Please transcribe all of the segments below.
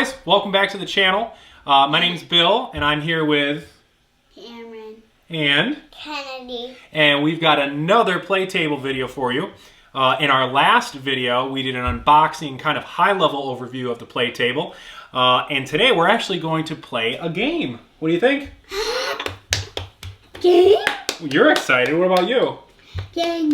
guys, welcome back to the channel. My name's Bill, and I'm here with Cameron and Kennedy. And we've got another PlayTable video for you. In our last video, we did an unboxing, kind of high-level overview of the PlayTable. And today, we're actually going to play a game. What do you think? Game? You're excited. What about you? Game.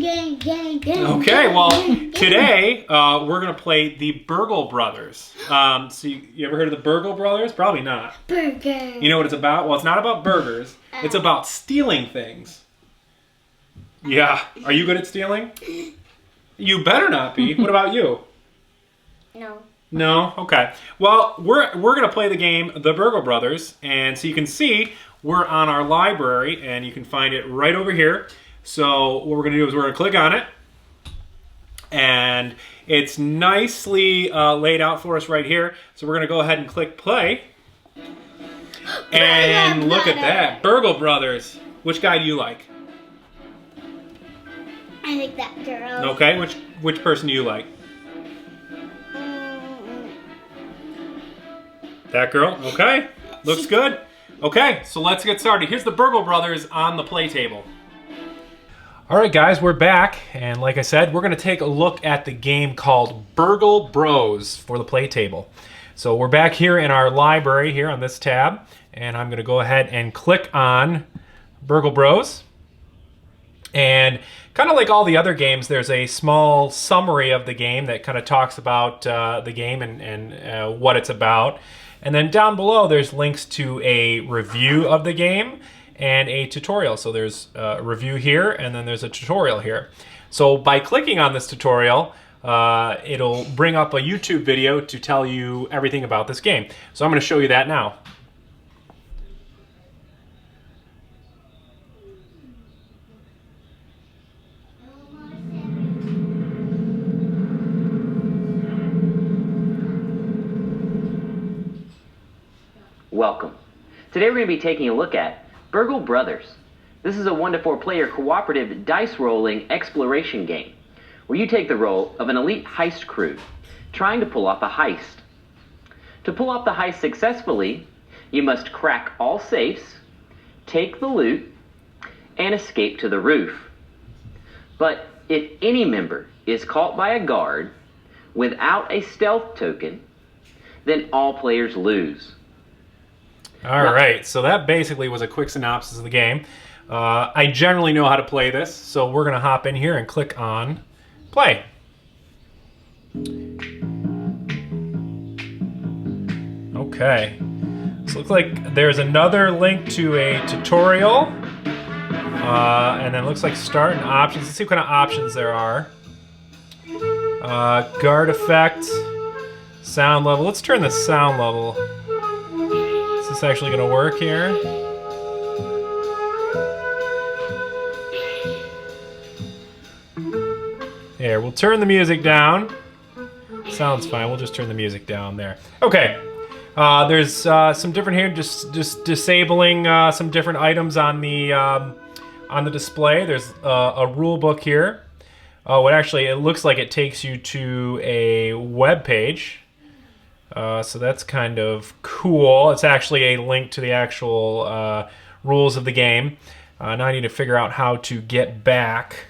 Okay, well, today we're going to play the BurgleBros. So you ever heard of the BurgleBros? Probably not. Burger. You know what it's about? Well, it's not about burgers. It's about stealing things. Yeah. Are you good at stealing? You better not be. What about you? No. No? Okay. Well, we're going to play the game, the BurgleBros. And so you can see we're on our library, and you can find it right over here. So what we're going to do is we're going to click on it, and it's nicely laid out for us right here. So we're going to go ahead and click play, and look at that, BurgleBros. Which guy do you like? I like that girl. Okay, which person do you like? That girl? Okay, looks good. Okay, so let's get started. Here's the BurgleBros on the PlayTable. All right, guys, we're back, and like I said, we're going to take a look at the game called BurgleBros for the PlayTable. So we're back here in our library here on this tab, and I'm going to go ahead and click on BurgleBros. And kind of like all the other games, there's a small summary of the game that kind of talks about the game and what it's about. And then down below, there's links to a review of the game and a tutorial. So there's a review here, and then there's a tutorial here. So by clicking on this tutorial, it'll bring up a YouTube video to tell you everything about this game. So I'm going to show you that now. Welcome. Today we're going to be taking a look at BurgleBros. This is a 1 to 4 player cooperative dice rolling exploration game where you take the role of an elite heist crew trying to pull off a heist. To pull off the heist successfully, you must crack all safes, take the loot, and escape to the roof. But if any member is caught by a guard without a stealth token, then all players lose. All right, so that basically was a quick synopsis of the game. I generally know how to play this, so we're going to hop in here and click on play. Okay, so it looks like there's another link to a tutorial, and then it looks like start and options. Let's see what kind of options there are. Guard effect, sound level. Let's turn the sound level. Is this actually going to work here? There, we'll turn the music down. Sounds fine, we'll just turn the music down there. Okay, there's some different here, just disabling some different items on the display. There's a rule book here. Oh, it looks like it takes you to a web page. So that's kind of cool. It's actually a link to the actual rules of the game. Now I need to figure out how to get back.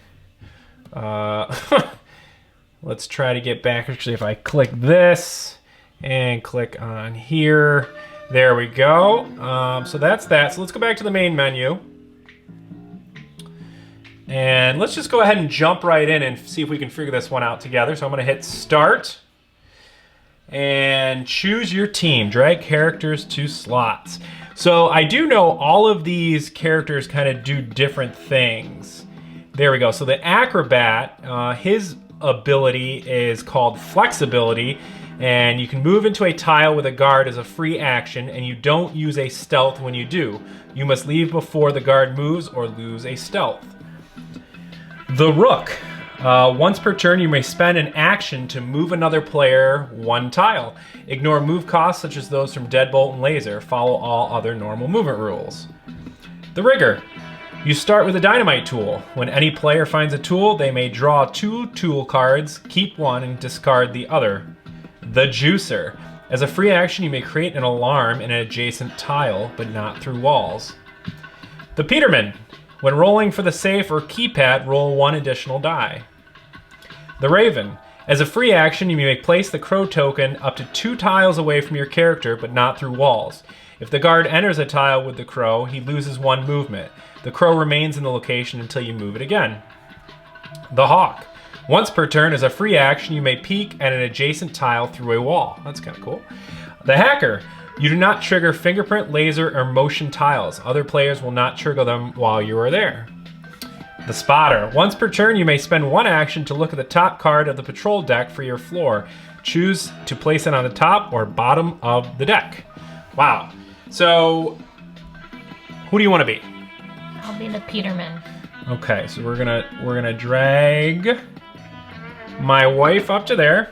Let's try to get back. Actually, if I click this and click on here, there we go. So that's that. So let's go back to the main menu. And let's just go ahead and jump right in and see if we can figure this one out together. So I'm going to hit start. And choose your team. Drag characters to slots. So I do know all of these characters kind of do different things. There we go. So the acrobat, his ability is called flexibility, and you can move into a tile with a guard as a free action, and you don't use a stealth when you do. You must leave before the guard moves or lose a stealth. The rook. Once per turn, you may spend an action to move another player one tile. Ignore move costs such as those from Deadbolt and Laser. Follow all other normal movement rules. The rigger. You start with a dynamite tool. When any player finds a tool, they may draw 2 tool cards, keep one, and discard the other. The juicer. As a free action, you may create an alarm in an adjacent tile, but not through walls. The Peterman. When rolling for the safe or keypad, roll 1 additional die. The Raven. As a free action, you may place the crow token up to 2 tiles away from your character, but not through walls. If the guard enters a tile with the crow, he loses 1 movement. The crow remains in the location until you move it again. The Hawk. Once per turn, as a free action, you may peek at an adjacent tile through a wall. That's kind of cool. The Hacker. You do not trigger fingerprint, laser, or motion tiles. Other players will not trigger them while you are there. The Spotter. Once per turn, you may spend 1 action to look at the top card of the patrol deck for your floor. Choose to place it on the top or bottom of the deck. Wow. So, who do you want to be? I'll be the Peterman. Okay, so we're gonna drag my wife up to there.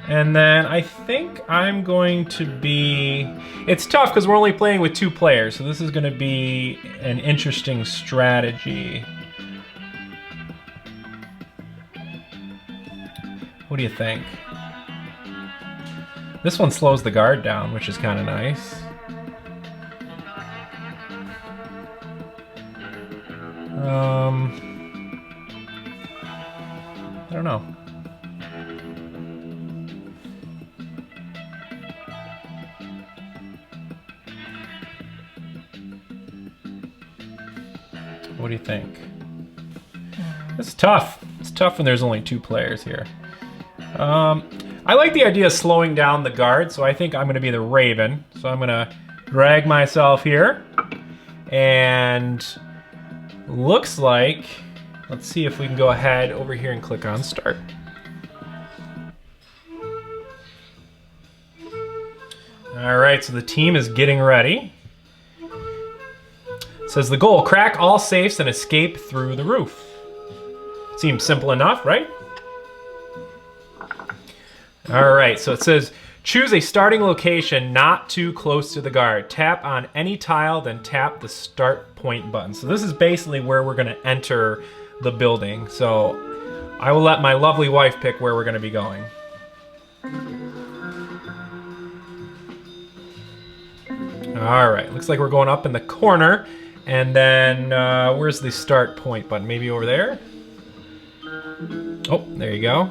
And then I think I'm going to be... It's tough because we're only playing with 2 players, so this is going to be an interesting strategy. What do you think? This one slows the guard down, which is kind of nice. I don't know. What do you think? It's tough. It's tough when there's only 2 players here. I like the idea of slowing down the guard, so I think I'm going to be the Raven. So I'm going to drag myself here. And looks like, let's see if we can go ahead over here and click on Start. All right, so the team is getting ready. It says the goal, crack all safes and escape through the roof. Seems simple enough, right? All right, so it says, choose a starting location not too close to the guard. Tap on any tile, then tap the start point button. So this is basically where we're gonna enter the building. So I will let my lovely wife pick where we're gonna be going. All right, looks like we're going up in the corner. And then, where's the start point button? Maybe over there? Oh, there you go.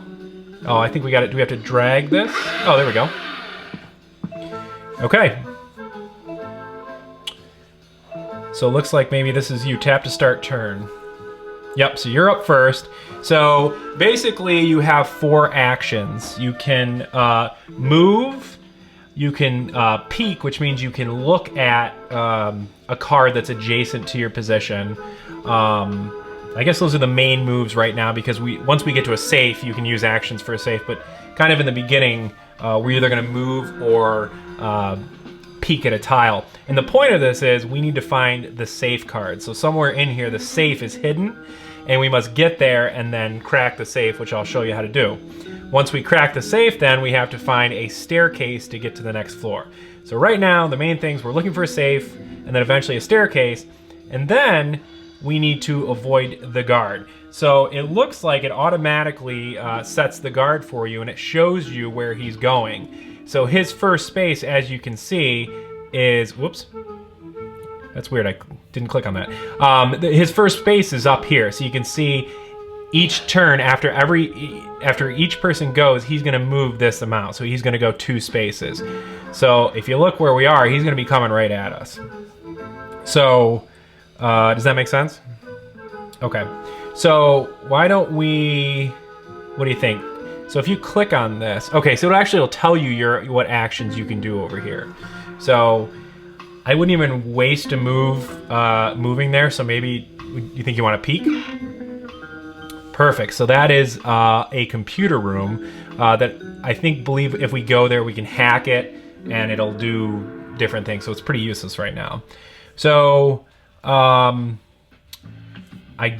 Oh, I think we got it. Do we have to drag this? Oh, there we go. Okay. So it looks like maybe this is you. Tap to start turn. Yep, so you're up first. So basically you have 4 actions. You can move, you can peek, which means you can look at a card that's adjacent to your position. I guess those are the main moves right now because once we get to a safe, you can use actions for a safe, but kind of in the beginning, we're either gonna move or peek at a tile. And the point of this is we need to find the safe card. So somewhere in here, the safe is hidden, and we must get there and then crack the safe, which I'll show you how to do. Once we crack the safe, then we have to find a staircase to get to the next floor. So right now, the main things, we're looking for a safe, and then eventually a staircase, and then we need to avoid the guard. So it looks like it automatically sets the guard for you, and it shows you where he's going. So his first space, as you can see, is, whoops, that's weird, I didn't click on that. His first space is up here, so you can see each turn after each person goes, he's gonna move this amount. So he's gonna go 2 spaces. So if you look where we are, he's gonna be coming right at us. So, does that make sense? Okay, so why don't we, what do you think? So if you click on this, okay, so it actually will tell you what actions you can do over here. So I wouldn't even waste a move moving there, so maybe you think you want to peek? Perfect, so that is a computer room that I believe if we go there we can hack it and it'll do different things, so it's pretty useless right now. So I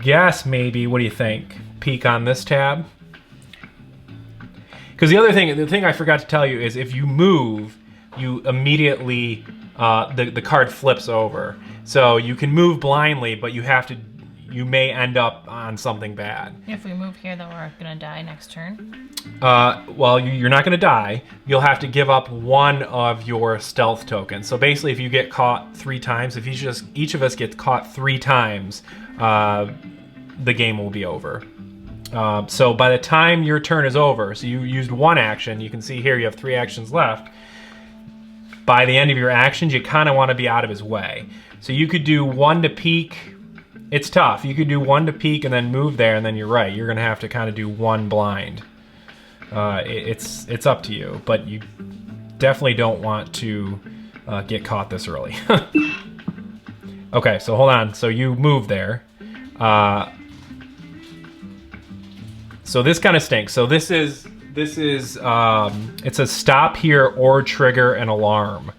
guess maybe, what do you think? Peek on this tab? Because the thing I forgot to tell you is if you move, you immediately, the card flips over. So you can move blindly, but you have to you may end up on something bad. If we move here, then we're gonna die next turn. Well, you're not gonna die. You'll have to give up one of your stealth tokens. So basically, if you get caught 3 times, if each of us gets caught 3 times, the game will be over. So by the time your turn is over, so you used 1 action, you can see here you have 3 actions left. By the end of your actions, you kind of want to be out of his way. So you could do 1 to peek. It's tough. You could do 1 to peek and then move there, and then you're right. You're going to have to kind of do 1 blind. It's up to you, but you definitely don't want to get caught this early. Okay, so hold on. So you move there. So this kind of stinks. So this is it's a stop here or trigger an alarm.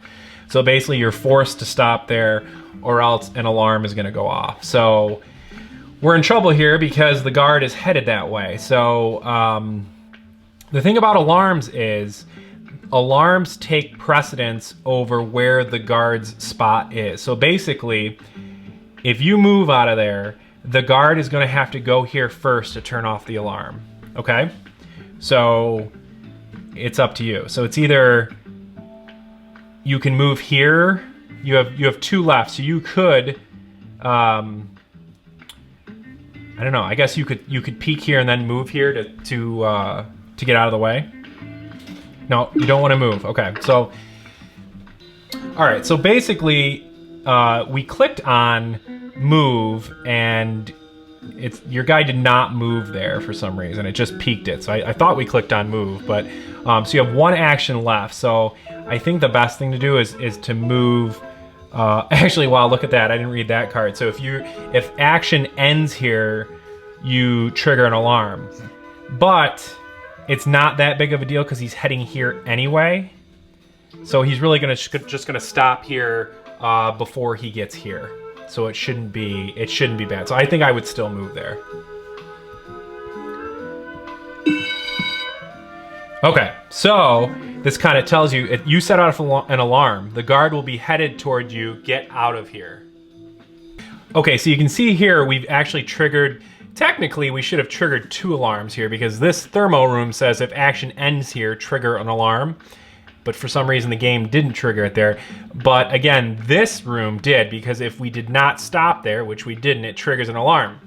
So basically you're forced to stop there or else an alarm is gonna go off. So we're in trouble here because the guard is headed that way. So the thing about alarms is alarms take precedence over where the guard's spot is. So basically, if you move out of there, the guard is gonna have to go here first to turn off the alarm, okay? So it's up to you. So it's either you can move here. You have 2 left, so you could. I don't know. I guess you could peek here and then move here to get out of the way. No, you don't want to move. Okay, so all right. So basically, we clicked on move and your guy did not move there for some reason. It just peeked it. So I thought we clicked on move, but so you have 1 action left. So I think the best thing to do is to move. Actually, wow, look at that. I didn't read that card. So if action ends here, you trigger an alarm. But it's not that big of a deal because he's heading here anyway. So he's really just gonna stop here before he gets here. So it shouldn't be bad. So I think I would still move there. Okay, so this kind of tells you, if you set off an alarm, the guard will be headed toward you. Get out of here. Okay, so you can see here we've actually triggered, technically we should have triggered 2 alarms here because this thermo room says if action ends here, trigger an alarm. But for some reason the game didn't trigger it there. But again, this room did, because if we did not stop there, which we didn't, it triggers an alarm.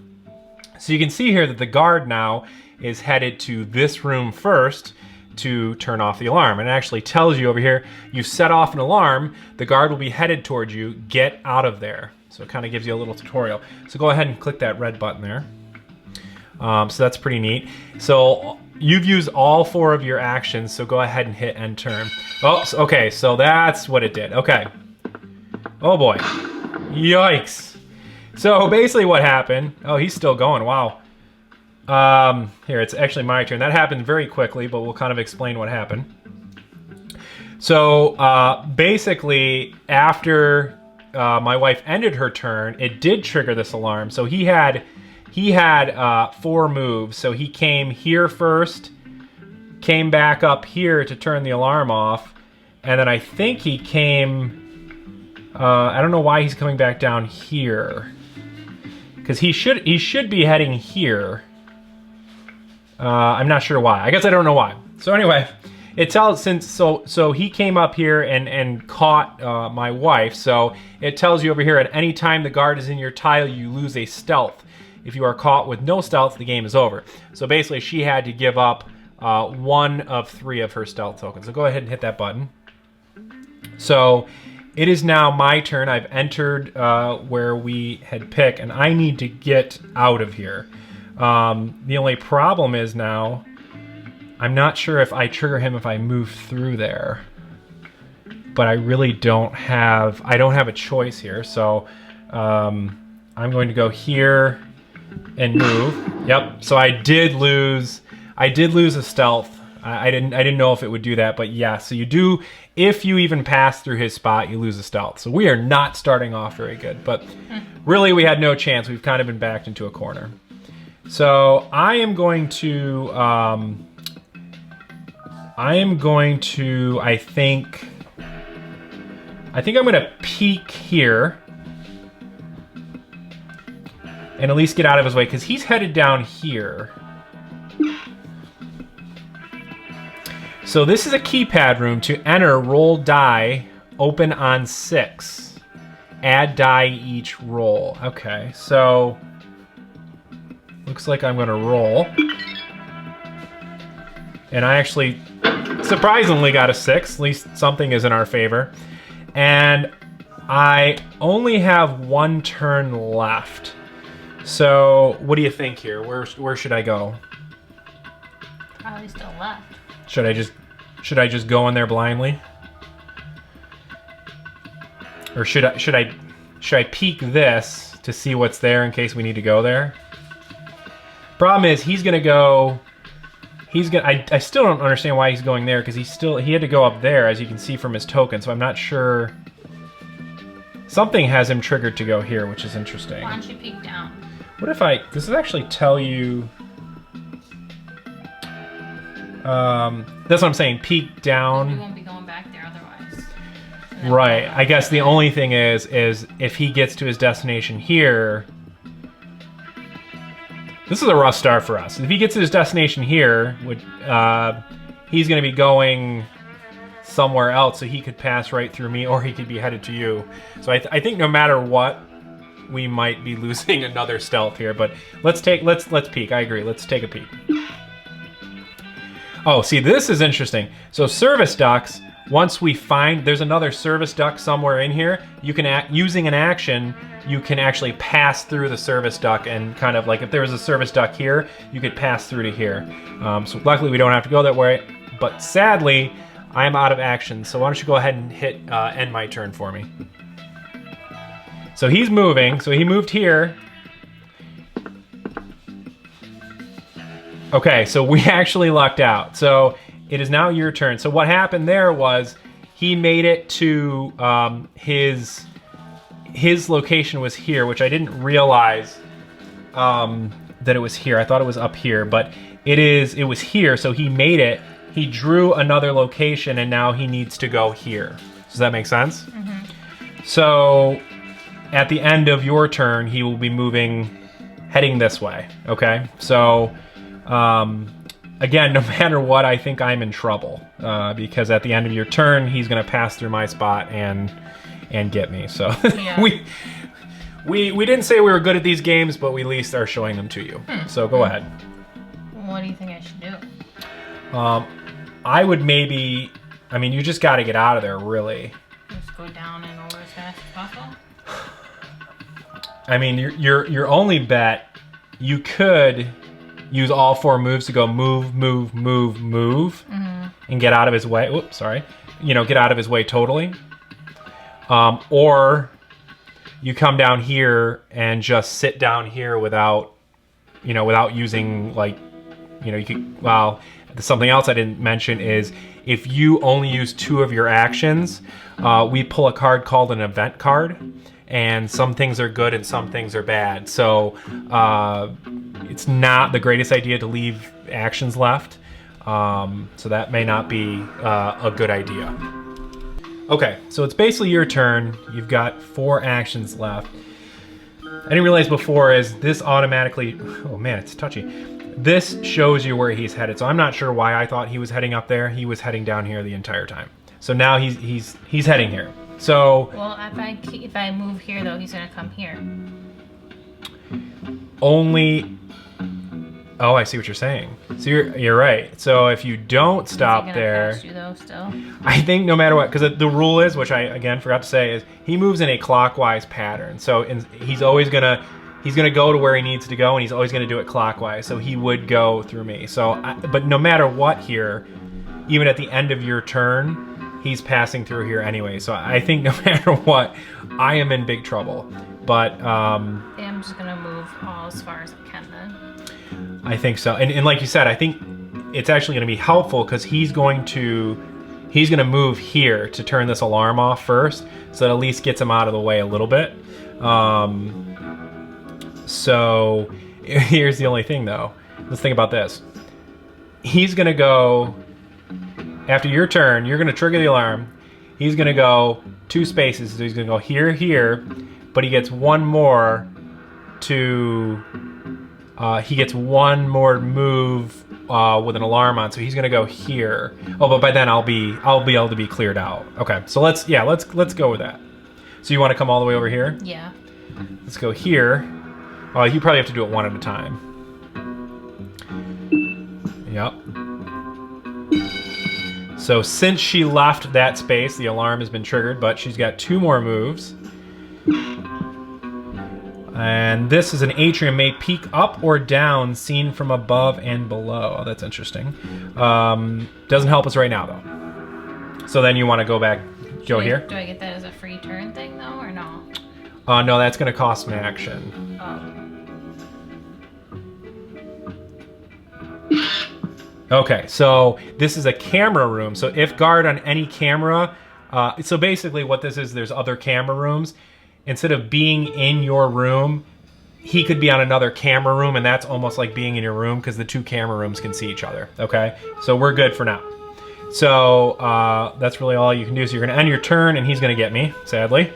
So you can see here that the guard now is headed to this room first to turn off the alarm. And it actually tells you over here, you set off an alarm, the guard will be headed towards you, get out of there. So it kind of gives you a little tutorial. So go ahead and click that red button there. So that's pretty neat. So you've used all 4 of your actions, so go ahead and hit end turn. Oh, okay, so that's what it did. Okay. Oh boy. Yikes. So basically what happened, oh, he's still going, wow. Here, it's actually my turn. That happened very quickly, but we'll kind of explain what happened. So basically, after my wife ended her turn, it did trigger this alarm. So he had 4 moves. So he came here first, came back up here to turn the alarm off, and then I think he came. I don't know why he's coming back down here, because he should be heading here. I'm not sure why. I guess I don't know why. So anyway, it tells so he came up here and caught my wife. So it tells you over here, at any time the guard is in your tile, you lose a stealth. If you are caught with no stealth, the game is over. So basically, she had to give up 1 of 3 of her stealth tokens. So go ahead and hit that button. So it is now my turn. I've entered where we had picked, and I need to get out of here. The only problem is now, I'm not sure if I trigger him if I move through there. But I really don't have a choice here. So I'm going to go here and move. Yep. So I did lose a stealth. I didn't know if it would do that, but yeah. So you do, if you even pass through his spot, you lose a stealth. So we are not starting off very good, but really we had no chance. We've kind of been backed into a corner. So I am going to I think I'm going to peek here. and at least get out of his way, because he's headed down here. So this is a keypad room. To enter, roll die, open on 6. Add die each roll. Okay, so looks like I'm gonna roll. And I actually surprisingly got a 6, at least something is in our favor. And I only have 1 turn left. So what do you think here? Where should I go? Probably still left. Should I just go in there blindly? Or should I peek this to see what's there in case we need to go there? Problem is he's gonna go. I still don't understand why he's going there, because he had to go up there, as you can see from his token. So I'm not sure. Something has him triggered to go here, which is interesting. Why don't you peek down? What if does it actually tell you? That's what I'm saying. Peek down. We won't be going back there otherwise. Right. I guess the only thing is if he gets to his destination here. This is a rough start for us. If he gets to his destination here, he's going to be going somewhere else, so he could pass right through me, or he could be headed to you. So I think no matter what, we might be losing another stealth here. But let's peek. I agree. Let's take a peek. Oh, see, this is interesting. So service ducts. Once we find there's another service duct somewhere in here, you can using an action, you can actually pass through the service duct, and kind of like if there was a service duct here, you could pass through to here. So luckily we don't have to go that way, but sadly I'm out of action. So why don't you go ahead and hit end my turn for me. So he's moving. So he moved here. Okay, so we actually lucked out. So it is now your turn. So what happened there was he made it to his location was here, which I didn't realize that it was here. I thought it was up here, but it was here. So he made it. He drew another location, and now he needs to go here. Does that make sense? Mm-hmm. So at the end of your turn, he will be heading this way. Okay, so. Again, no matter what, I think I'm in trouble because at the end of your turn, he's going to pass through my spot and get me. So Yeah. we didn't say we were good at these games, but we at least are showing them to you. So go ahead. What do you think I should do? I would maybe. I mean, you just got to get out of there, really. Just go down and over as fast as possible. I mean, your only bet. You could use all 4 moves to go move, move, move, move, and get out of his way. Oops, sorry. Get out of his way totally. Or you come down here and just sit down here without using you could. Well, something else I didn't mention is if you only use 2 of your actions, we pull a card called an event card. And some things are good and some things are bad. So it's not the greatest idea to leave actions left. So that may not be a good idea. Okay, so it's basically your turn. You've got 4 actions left. I didn't realize before is this automatically, oh man, it's touchy. This shows you where he's headed. So I'm not sure why I thought he was heading up there. He was heading down here the entire time. So now he's heading here. So well, if I move here though, he's gonna come here. Only. Oh, I see what you're saying. So you're right. So if you don't stop there, pass you though, still? I think no matter what, because the rule is, which I again forgot to say, is he moves in a clockwise pattern. So he's always gonna go to where he needs to go, and he's always gonna do it clockwise. So he would go through me. So, but no matter what here, even at the end of your turn, he's passing through here anyway. So I think no matter what, I am in big trouble. But yeah, I'm just gonna move all as far as I can then. I think so. And like you said, I think it's actually gonna be helpful because he's gonna move here to turn this alarm off first, so that at least gets him out of the way a little bit. So here's the only thing though. Let's think about this. He's gonna go. After your turn, you're going to trigger the alarm. He's going to go 2 spaces. So he's going to go here, here, but he gets 1 more to, he gets one more move with an alarm on, so he's gonna go here. Oh, but by then I'll be able to be cleared out. Okay, so let's go with that. So you want to come all the way over here? Yeah. Let's go here. Oh, you probably have to do it one at a time. Yep. So since she left that space, the alarm has been triggered, but she's got 2 more moves. And this is an atrium, may peek up or down, seen from above and below. Oh, that's interesting. Doesn't help us right now, though. So then you want to go back, here? Do I get that as a free turn thing, though, or no? No, that's going to cost an action. Oh. Okay, so this is a camera room. So if guard on any camera, so basically what this is, there's other camera rooms. Instead of being in your room, he could be on another camera room, and that's almost like being in your room because the 2 camera rooms can see each other, okay? So we're good for now. So that's really all you can do. So you're gonna end your turn, and he's gonna get me, sadly.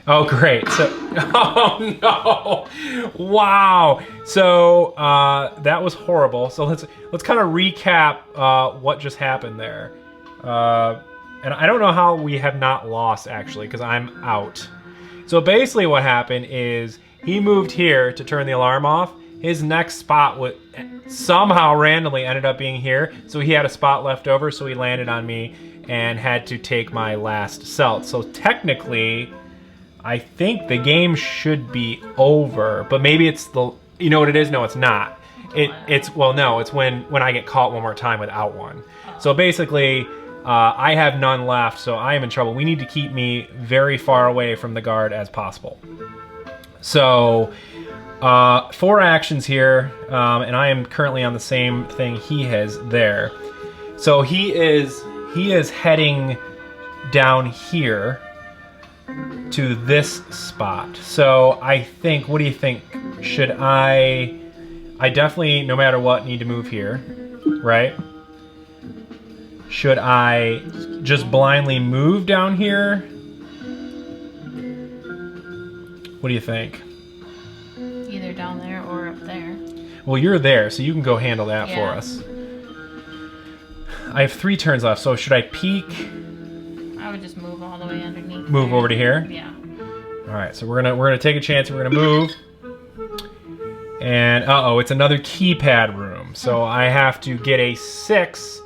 Oh, great. So, oh no, wow. So that was horrible. So let's kind of recap what just happened there. And I don't know how we have not lost, actually, because I'm out. So basically what happened is he moved here to turn the alarm off. His next spot somehow randomly ended up being here. So he had a spot left over, so he landed on me and had to take my last celt. So technically, I think the game should be over. But maybe it's the... You know what it is? No, it's not. It's when I get caught one more time without one. So basically... I have none left, so I am in trouble. We need to keep me very far away from the guard as possible. So, 4 actions here, and I am currently on the same thing he has there. So he is heading down here to this spot. So I think, what do you think? Should I definitely, no matter what, need to move here, right? Should I just blindly move down here? What do you think? Either down there or up there. Well, you're there, so you can go handle that for us. I have 3 turns left, so should I peek? I would just move all the way underneath. Move over to here? Yeah. All right, so we're gonna take a chance and we're gonna move. And it's another keypad room, so I have to get a 6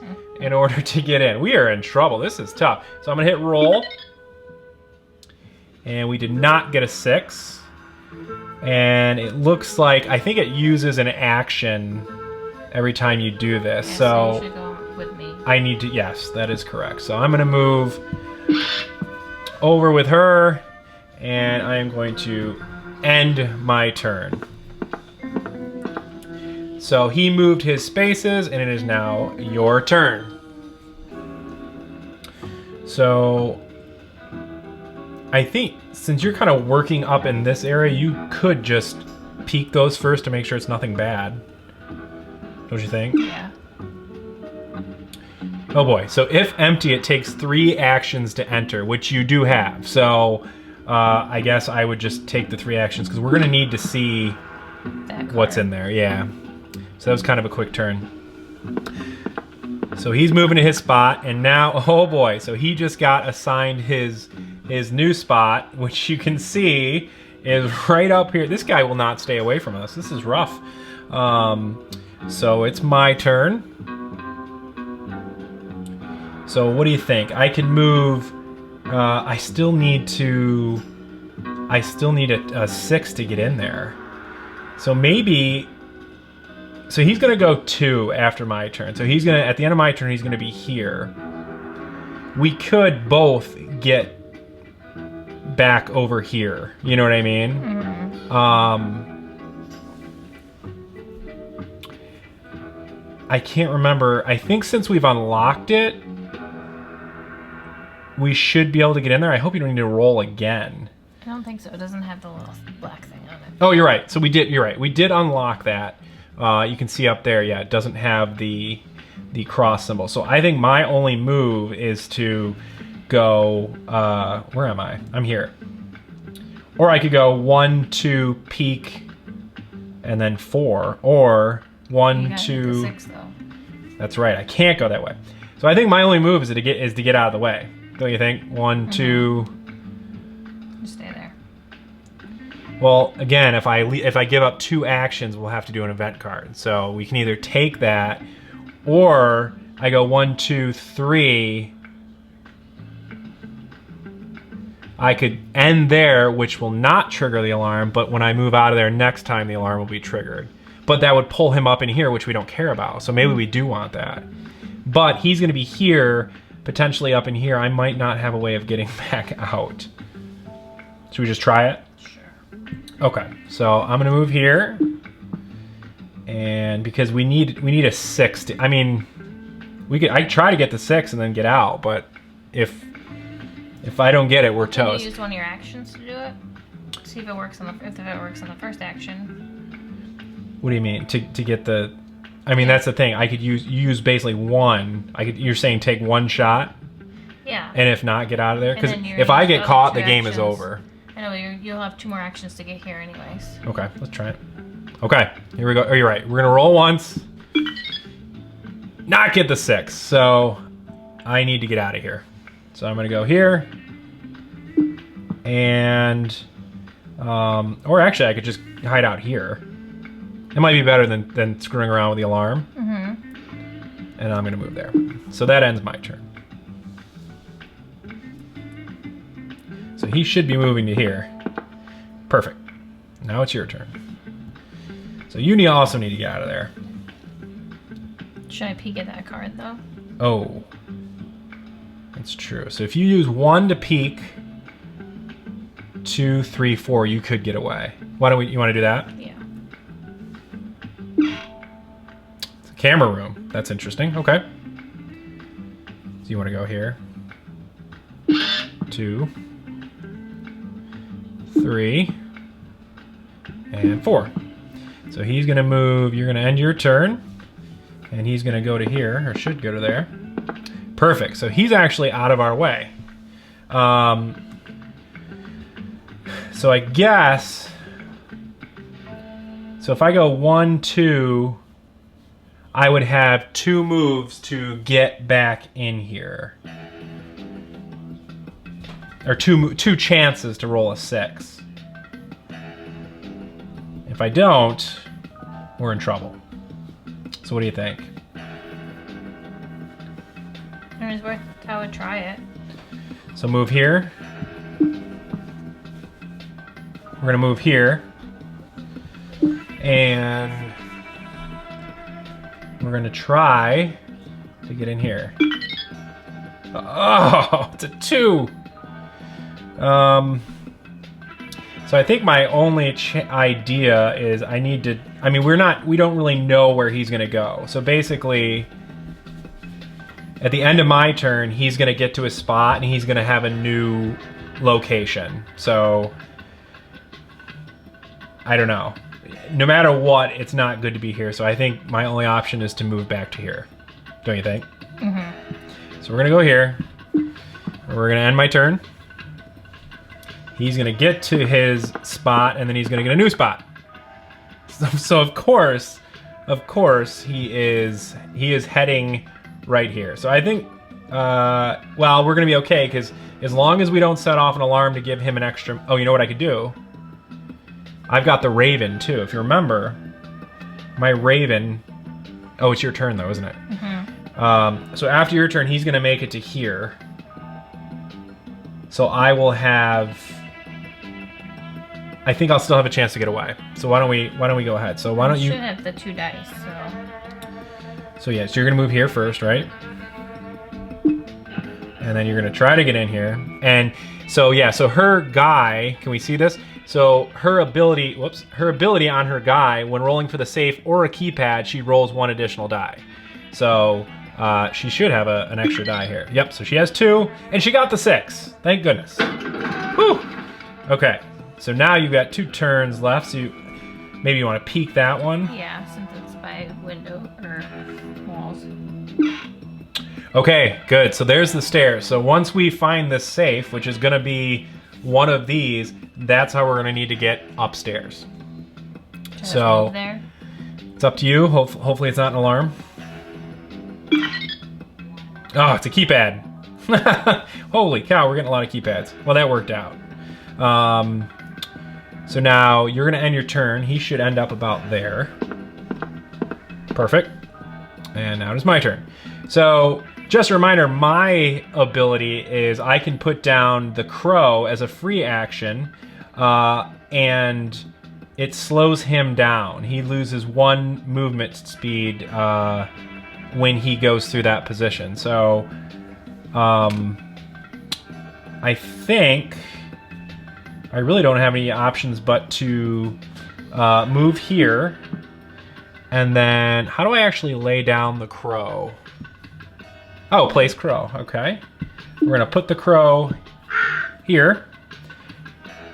in order to get in. We are in trouble. This is tough. So I'm gonna hit roll. And we did not get a 6. And it looks like, I think it uses an action every time you do this. Yeah, so you should go with me. I need to, yes, that is correct. So I'm gonna move over with her, and I am going to end my turn. So he moved his spaces, and it is now your turn. So I think since you're kind of working up in this area, you could just peek those first to make sure it's nothing bad. Don't you think? Yeah. Oh boy. So if empty, it takes 3 actions to enter, which you do have. So I guess I would just take the 3 actions because we're going to need to see what's in there. Yeah. So that was kind of a quick turn. So he's moving to his spot, and now, oh boy, so he just got assigned his new spot, which you can see is right up here. This guy will not stay away from us. This is rough. So it's my turn. So what do you think? I can move. I still need a 6 to get in there. So maybe. So he's gonna go 2 after my turn. So he's gonna, at the end of my turn, he's gonna be here. We could both get back over here. You know what I mean? Mm-hmm. I can't remember. I think since we've unlocked it, we should be able to get in there. I hope you don't need to roll again. I don't think so. It doesn't have the little black thing on it. Oh, you're right. So we did. You're right. We did unlock that. You can see up there. Yeah, it doesn't have the cross symbol. So I think my only move is to go. Where am I? I'm here. Or I could go 1, 2, peek, and then 4. Or 1, 2. 6, though. That's right. I can't go that way. So I think my only move is to get out of the way. Don't you think? 1, 2. Just stay there. Well, again, if I give up 2 actions, we'll have to do an event card. So we can either take that, or I go 1, 2, 3. I could end there, which will not trigger the alarm, but when I move out of there next time, the alarm will be triggered. But that would pull him up in here, which we don't care about. So maybe we do want that. But he's going to be here, potentially up in here. I might not have a way of getting back out. Should we just try it? Sure. Okay, so I'm going to move here. And because we need a 6. I mean, I try to get the 6 and then get out, but if I don't get it, we're toast. Can you use one of your actions to do it? See if it works on the first action. What do you mean? To get the? I mean, that's the thing. I could use basically 1. You're saying take 1 shot. Yeah. And if not, get out of there. Because And then if I get caught, the two game is actions. over. I know you'll have 2 more actions to get here, anyways. Okay, let's try it. Okay, here we go. Oh, you're right. We're gonna roll once. Not get the 6. So I need to get out of here. So I'm gonna go here. And or actually, I could just hide out here. It might be better than screwing around with the alarm. Mm-hmm. And I'm going to move there. So that ends my turn. So he should be moving to here. Perfect. Now it's your turn. So you also need to get out of there. Should I peek at that card, though? Oh. That's true. So if you use 1 to peek, 2, 3, 4, you could get away. You want to do that? Yeah. It's a camera room. That's interesting. Okay. So you want to go here. 2, 3, and 4. So he's going to move. You're going to end your turn. And he's going to go to here, or should go to there. Perfect. So he's actually out of our way. So I guess... So if I go 1, 2, I would have 2 moves to get back in here. Or 2 chances to roll a 6. If I don't, we're in trouble. So what do you think? I would try it. So move here. We're gonna move here. And we're gonna try to get in here. Oh, it's a 2. So I think my only idea is I need to, I mean, we don't really know where he's gonna go. So basically, at the end of my turn, he's gonna get to his spot and he's gonna have a new location. So, I don't know. No matter what, it's not good to be here. So I think my only option is to move back to here. Don't you think? Mm-hmm. So we're gonna go here. We're gonna end my turn. He's gonna get to his spot, and then he's gonna get a new spot. So of course, he is heading right here. So I think, well, we're gonna be okay because as long as we don't set off an alarm to give him an extra. Oh, you know what I could do? I've got the Raven too. If you remember, my Raven. Oh, it's your turn though, isn't it? Mm-hmm. So after your turn, he's gonna make it to here. So I will have. I think I'll still have a chance to get away. So why don't we go ahead? So why don't you? Should have the 2 dice. So yeah, so you're gonna move here first, right? And then you're gonna try to get in here. And so yeah, so her guy, can we see this? So her ability on her guy, when rolling for the safe or a keypad, she rolls 1 additional die. So she should have an extra die here. Yep, so she has 2, and she got the 6. Thank goodness. Whew. Okay, so now you've got 2 turns left, so maybe you want to peek that one. Yeah, since it's by window or walls. Okay, good. So there's the stairs. So once we find this safe, which is going to be one of these, that's how we're gonna need to get upstairs. Just So move there. it's up to you. Hopefully it's not an alarm. Oh, it's a keypad. Holy cow, we're getting a lot of keypads. Well, that worked out. So now you're gonna end your turn. He should end up about there. Perfect. And now it is my turn. So just a reminder, my ability is I can put down the crow as a free action, and it slows him down. He loses 1 movement speed when he goes through that position. So I think I really don't have any options but to move here. And then how do I actually lay down the crow? Oh, place crow. Okay. We're going to put the crow here.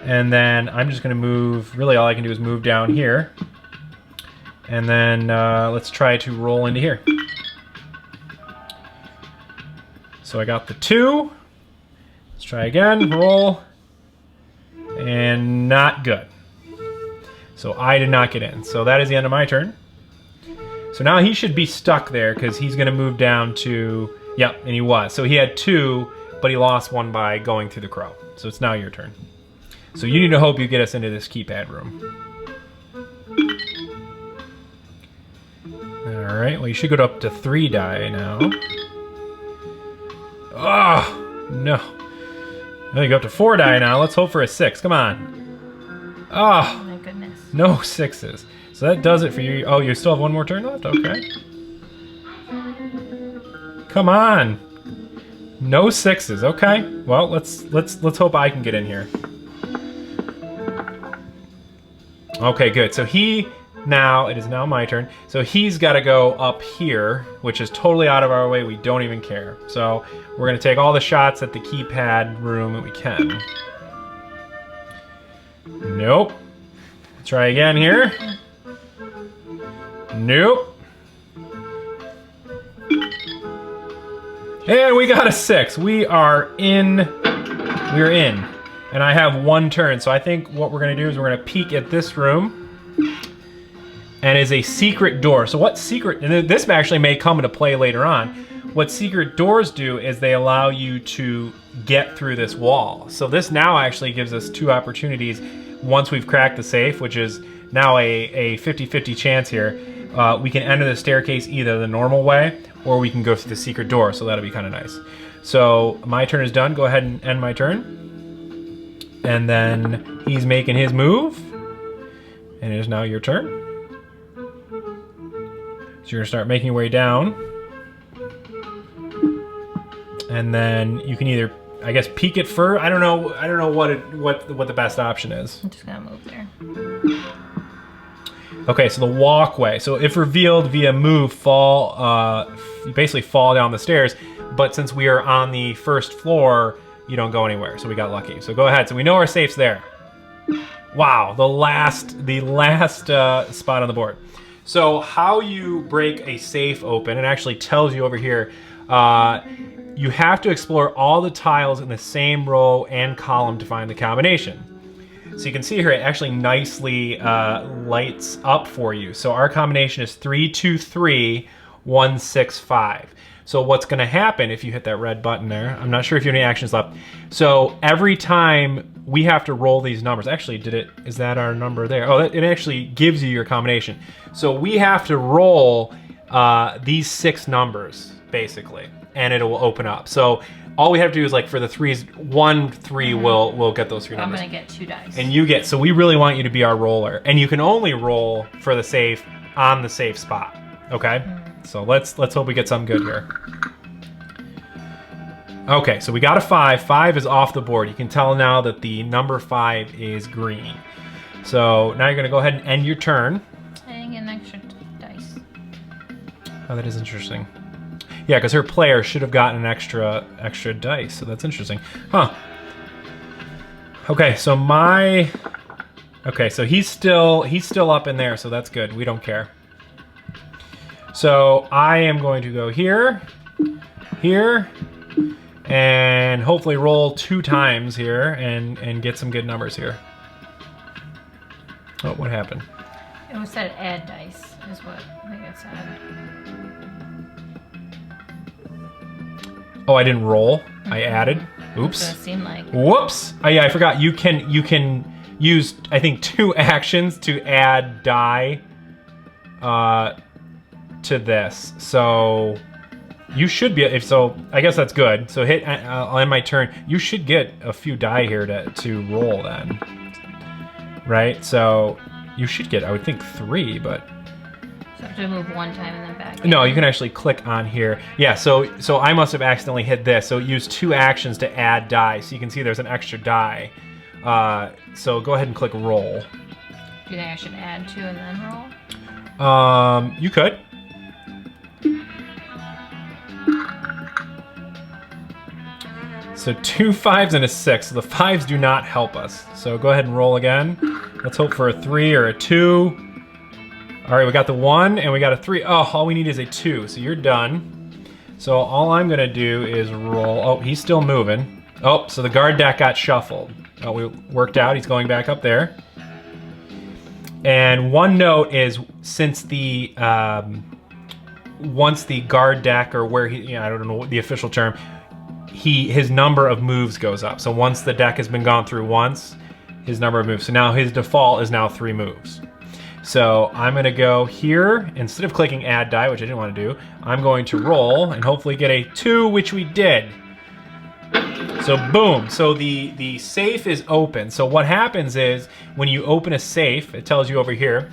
And then I'm just going to move, really all I can do is move down here. And then let's try to roll into here. So I got the 2. Let's try again, roll. And not good. So I did not get in. So that is the end of my turn. So now he should be stuck there because he's going to move down to, yep, and he was. So he had 2, but he lost 1 by going through the crow. So it's now your turn. So you need to hope you get us into this keypad room. All right, well, you should go up to 3 die now. Oh, no. Now you go up to 4 die now. Let's hope for a 6. Come on. Oh, Oh my goodness. no 6s. So that does it for you. Oh, you still have 1 more turn left? Okay. Come on. No 6s. Okay. Well, let's hope I can get in here. Okay, good. So it is now my turn. So he's got to go up here, which is totally out of our way. We don't even care. So we're going to take all the shots at the keypad room that we can. Nope. Try again here. Nope. And we got a 6. We are in. We're in. And I have 1 turn. So I think what we're going to do is we're going to peek at this room. And is a secret door. So what secret, and this actually may come into play later on. What secret doors do is they allow you to get through this wall. So this now actually gives us 2 opportunities once we've cracked the safe, which is now a 50-50 chance here. We can enter the staircase either the normal way, or we can go through the secret door, so that'll be kind of nice. So my turn is done. Go ahead and end my turn. And then he's making his move. And it is now your turn. So you're gonna start making your way down. And then you can either, I guess, peek it first. I don't know what the best option is. I'm just gonna move there. Okay, so the walkway. So if revealed via move, you basically fall down the stairs. But since we are on the first floor, you don't go anywhere. So we got lucky. So go ahead. So we know our safe's there. Wow, the last spot on the board. So how you break a safe open, it actually tells you over here, you have to explore all the tiles in the same row and column to find the combination. So you can see here, it actually nicely lights up for you. So our combination is 323-165. So what's gonna happen if you hit that red button there, I'm not sure if you have any actions left. So every time we have to roll these numbers, actually is that our number there? Oh, it actually gives you your combination. So we have to roll these 6 numbers, basically, and it will open up. So all we have to do is, like, for the 3s, 1, 3 will get those 3 numbers. I'm gonna get 2 dice. And you get, so we really want you to be our roller. And you can only roll for the safe on the safe spot, okay? So let's hope we get something good here. Okay, so we got a 5. 5 is off the board. You can tell now that the number 5 is green. So now you're gonna go ahead and end your turn. I didn't get an extra dice. Oh, that is interesting. Yeah, because her player should have gotten an extra dice, so that's interesting. Huh. Okay, so so he's still up in there, so that's good. We don't care. So I am going to go here, here, and hopefully roll 2 times here and get some good numbers here. Oh, what happened? It was said add dice, is what I think it said. Oh, I didn't roll. I added. Oops. That's what it seemed like. Whoops. Oh, yeah, I forgot. You can use, I think, 2 actions to add die to this. So you should be, if so, I guess that's good. So hit, I'll end my turn. You should get a few die here to roll then. Right? So you should get, I would think, 3, but... So I have to move 1 time and then back. No, you can actually click on here. Yeah, so I must have accidentally hit this. So use 2 actions to add die. So you can see there's an extra die. So go ahead and click roll. Do you think I should add 2 and then roll? You could. So 2 5s and a 6. So the 5s do not help us. So go ahead and roll again. Let's hope for a 3 or a 2. All right, we got the 1 and we got a 3. Oh, all we need is a 2. So you're done. So all I'm gonna do is roll. Oh, he's still moving. Oh, so the guard deck got shuffled. Oh, we worked out. He's going back up there. And one note is, since the once the guard deck, or where he, I don't know what the official term, his number of moves goes up. So once the deck has been gone through once, his number of moves. So now his default is now 3 moves. So I'm gonna go here, instead of clicking add die, which I didn't want to do, I'm going to roll and hopefully get a 2, which we did. So boom, so the safe is open. So what happens is, when you open a safe, it tells you over here,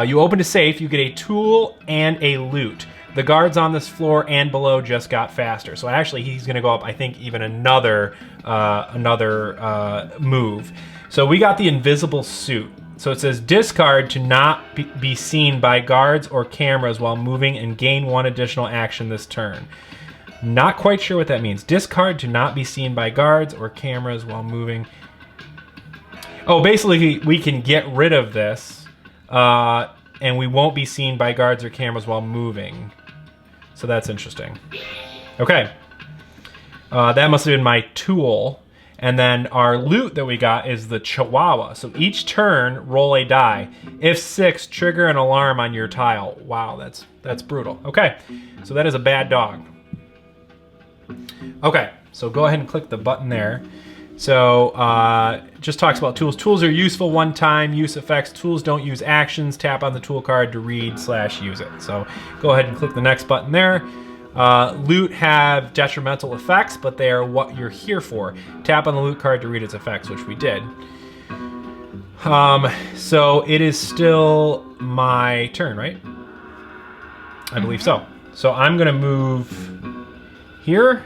you open a safe, you get a tool and a loot. The guards on this floor and below just got faster. So actually he's gonna go up, I think, even another move. So we got the invisible suit. So it says discard to not be seen by guards or cameras while moving and gain 1 additional action this turn. Not quite sure what that means. Discard to not be seen by guards or cameras while moving. Oh, basically we can get rid of this and we won't be seen by guards or cameras while moving. So that's interesting. Okay. That must have been my tool. And then our loot that we got is the Chihuahua. So each turn, roll a die. If 6, trigger an alarm on your tile. Wow, that's brutal. Okay, so that is a bad dog. Okay, so go ahead and click the button there. So just talks about tools. Tools are useful one time, use effects. Tools don't use actions. Tap on the tool card to read/use it. So go ahead and click the next button there. Loot have detrimental effects, but they are what you're here for. Tap on the loot card to read its effects, which we did. So it is still my turn, right? I believe so. So I'm gonna move here,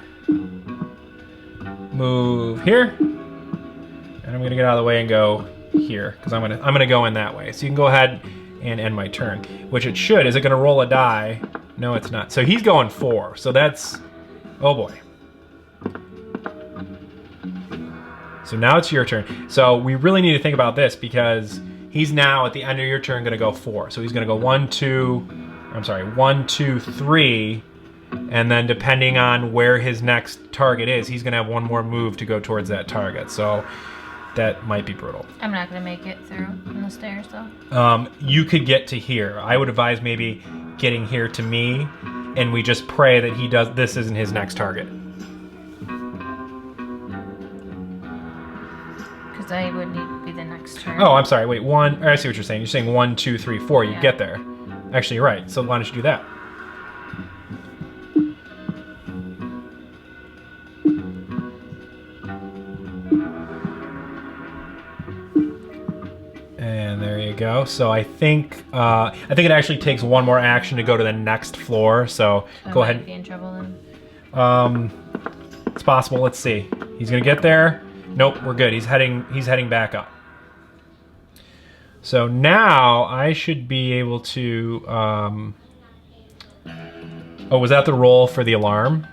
move here, and I'm gonna get out of the way and go here, because I'm gonna go in that way. So you can go ahead and end my turn, which it should. Is it gonna roll a die? No, it's not. So he's going 4. So that's, oh boy. So now it's your turn. So we really need to think about this, because he's now at the end of your turn gonna go 4. So he's gonna go 1, 2, 3, and then depending on where his next target is, he's gonna have 1 more move to go towards that target. So that might be brutal. I'm not gonna make it through on the stairs though. You could get to here. I would advise maybe getting here to me, and we just pray that he does. This isn't his next target. Because I would need to be the next turn. Oh, I'm sorry. Wait, 1. I see what you're saying. You're saying 1, 2, 3, 4. You get there. Actually, you're right. So why don't you do that? And there you go. So I think it actually takes 1 more action to go to the next floor. So go ahead. Might be in trouble then. It's possible. Let's see. He's gonna get there. Nope, we're good. He's heading back up. So now I should be able to. Oh, was that the roll for the alarm?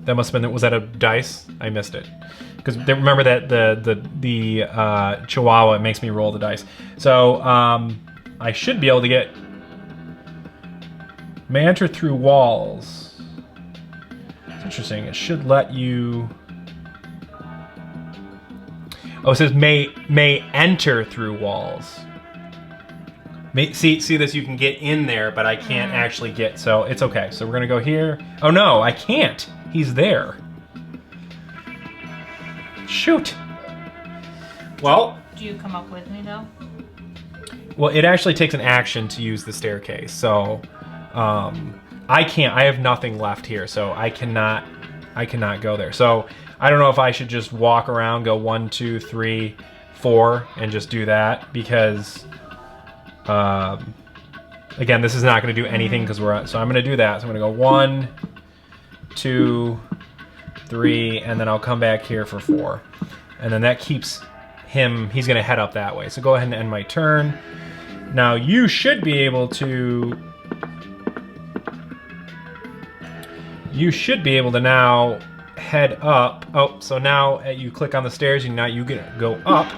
That must have been. Was that a dice? I missed it. Because remember that the Chihuahua, it makes me roll the dice. So I should be able to get. May enter through walls. It's interesting. It should let you... Oh, it says may enter through walls. See this? You can get in there, but I can't actually get... So it's okay. So we're going to go here. Oh, no, I can't. He's there. Shoot. Well... Do you come up with me, though? Well, it actually takes an action to use the staircase. So I can't. I have nothing left here, so I cannot go there. So I don't know if I should just walk around, go 1, 2, 3, 4, and just do that, because again, this is not going to do anything because so I'm going to do that. So I'm going to go 1, 2, 3, and then I'll come back here for 4, and then that keeps him. He's going to head up that way. So go ahead and end my turn. Now you should be able to. You should be able to now head up. Oh, so now you click on the stairs and now you go up.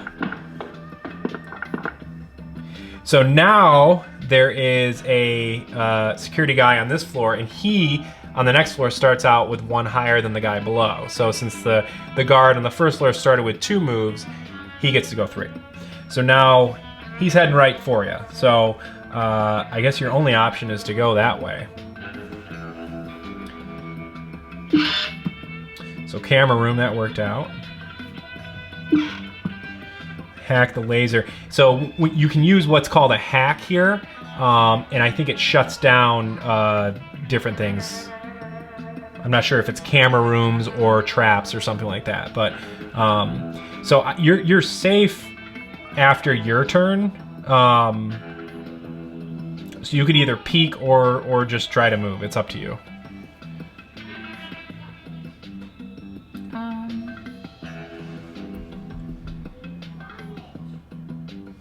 So now there is a security guy on this floor, and he on the next floor starts out with 1 higher than the guy below. So since the guard on the first floor started with 2 moves, he gets to go 3. So now he's heading right for you. So I guess your only option is to go that way. So camera room, that worked out. Hack the laser. So you can use what's called a hack here, and I think it shuts down different things. I'm not sure if it's camera rooms or traps or something like that, but so you're safe after your turn. So you could either peek or just try to move. It's up to you.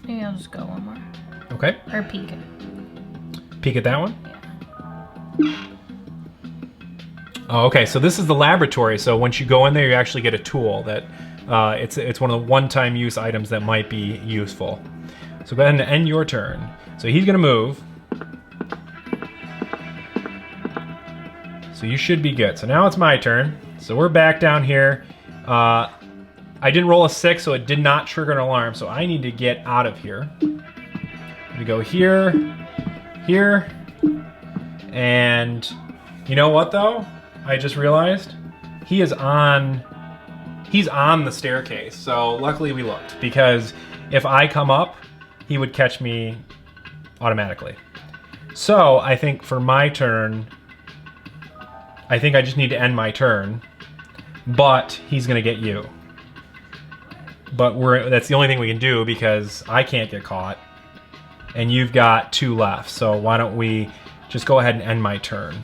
Maybe I'll just go one more. Okay. Or peek it. Peek at that one? Yeah. Oh, okay. So this is the laboratory. So once you go in there, you actually get a tool that it's one of the one-time use items that might be useful. So go ahead and end your turn. So he's gonna move. So you should be good. So now it's my turn. So we're back down here. I didn't roll a 6, so it did not trigger an alarm. So I need to get out of here. I'm gonna go here, here, and you know what though? I just realized he's on the staircase. So luckily we looked, because if I come up, he would catch me automatically. So I think for my turn, I think I just need to end my turn, but he's gonna get you. But that's the only thing we can do, because I can't get caught, and you've got 2 left. So why don't we just go ahead and end my turn?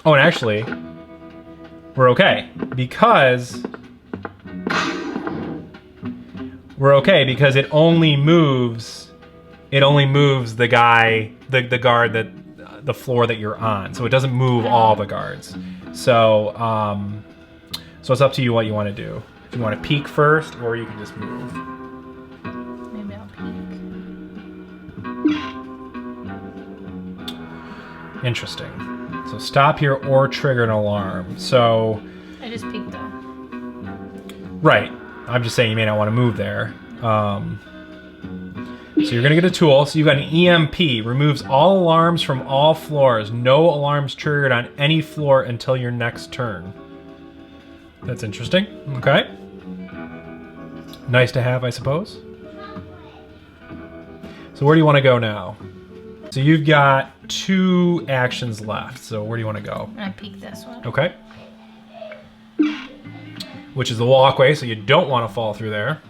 Oh, and actually, we're okay, because it only moves the guy, the guard the floor that you're on. So it doesn't move all the guards. So so it's up to you what you want to do. If you want to peek first, or you can just move. Maybe I'll peek. Interesting. So stop here or trigger an alarm. So I just peeked though. right. I'm just saying you may not want to move there. So you're gonna get a tool. So you've got an EMP. Removes all alarms from all floors. No alarms triggered on any floor until your next turn. That's interesting. Okay. Nice to have, I suppose. So where do you want to go now? So you've got 2 actions left. So where do you want to go? I peeked this one. Okay. Which is the walkway, so you don't want to fall through there.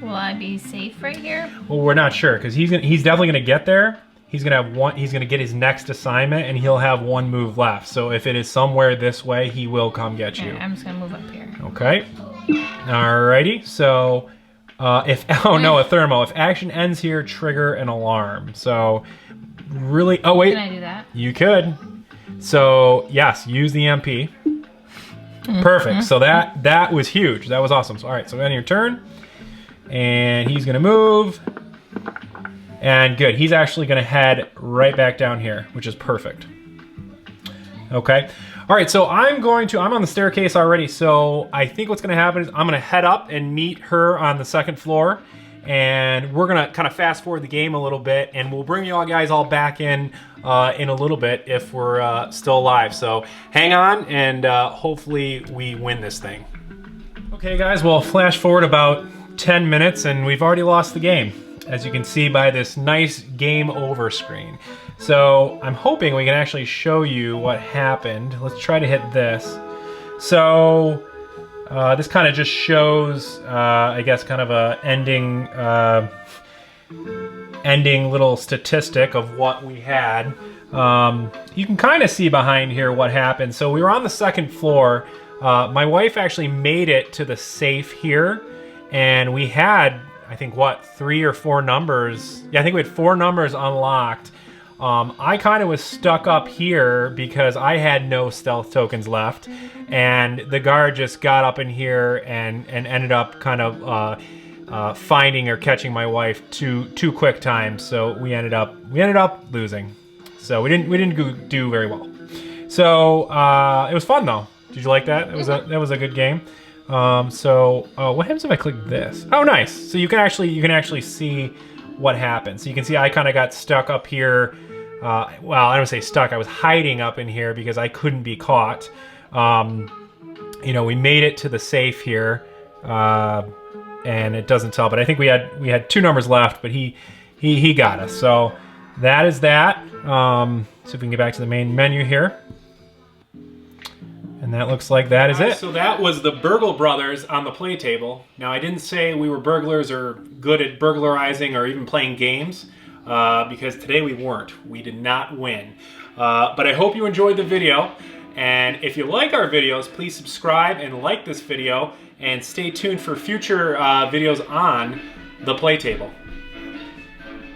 Will I be safe right here? Well, we're not sure, because he's definitely gonna get there. He's gonna have one. He's gonna get his next assignment, and he'll have 1 move left. So if it is somewhere this way, he will come get you. I'm just gonna move up here. Okay. Alrighty. So if a thermo. If action ends here, trigger an alarm. So really. Oh wait. Can I do that? You could. So yes, use the MP. Perfect. So that was huge. That was awesome. So all right. So end your turn. And he's gonna move. And good, he's actually gonna head right back down here, which is perfect. Okay, all right, so I'm on the staircase already, so I think what's gonna happen is I'm gonna head up and meet her on the second floor, and we're gonna kind of fast forward the game a little bit, and we'll bring you all guys all back in a little bit if we're still alive. So hang on, and hopefully we win this thing. Okay guys, well, flash forward about 10 minutes and we've already lost the game, as you can see by this nice game over screen. So I'm hoping we can actually show you what happened. Let's try to hit this. So this kind of just shows, I guess, kind of a ending little statistic of what we had. You can kind of see behind here what happened. So we were on the second floor. My wife actually made it to the safe here, and we had, I think, what, 3 or 4 numbers? Yeah, I think we had 4 numbers unlocked. I kind of was stuck up here because I had no stealth tokens left, and the guard just got up in here and ended up kind of finding or catching my wife two quick times. So we ended up losing. So we didn't do very well. So it was fun though. Did you like that? That was a good game. So what happens if I click this? Oh, nice. So you can actually see what happened. So you can see I kind of got stuck up here. Well, I don't say stuck. I was hiding up in here because I couldn't be caught. You know, we made it to the safe here, and it doesn't tell. But I think we had 2 numbers left, but he got us. So that is that. So if we can get back to the main menu here. And that looks like that is it. So that was the BurgleBros on the PlayTable. Now, I didn't say we were burglars or good at burglarizing or even playing games, because today we weren't. We did not win. But I hope you enjoyed the video. And if you like our videos, please subscribe and like this video, and stay tuned for future videos on the PlayTable.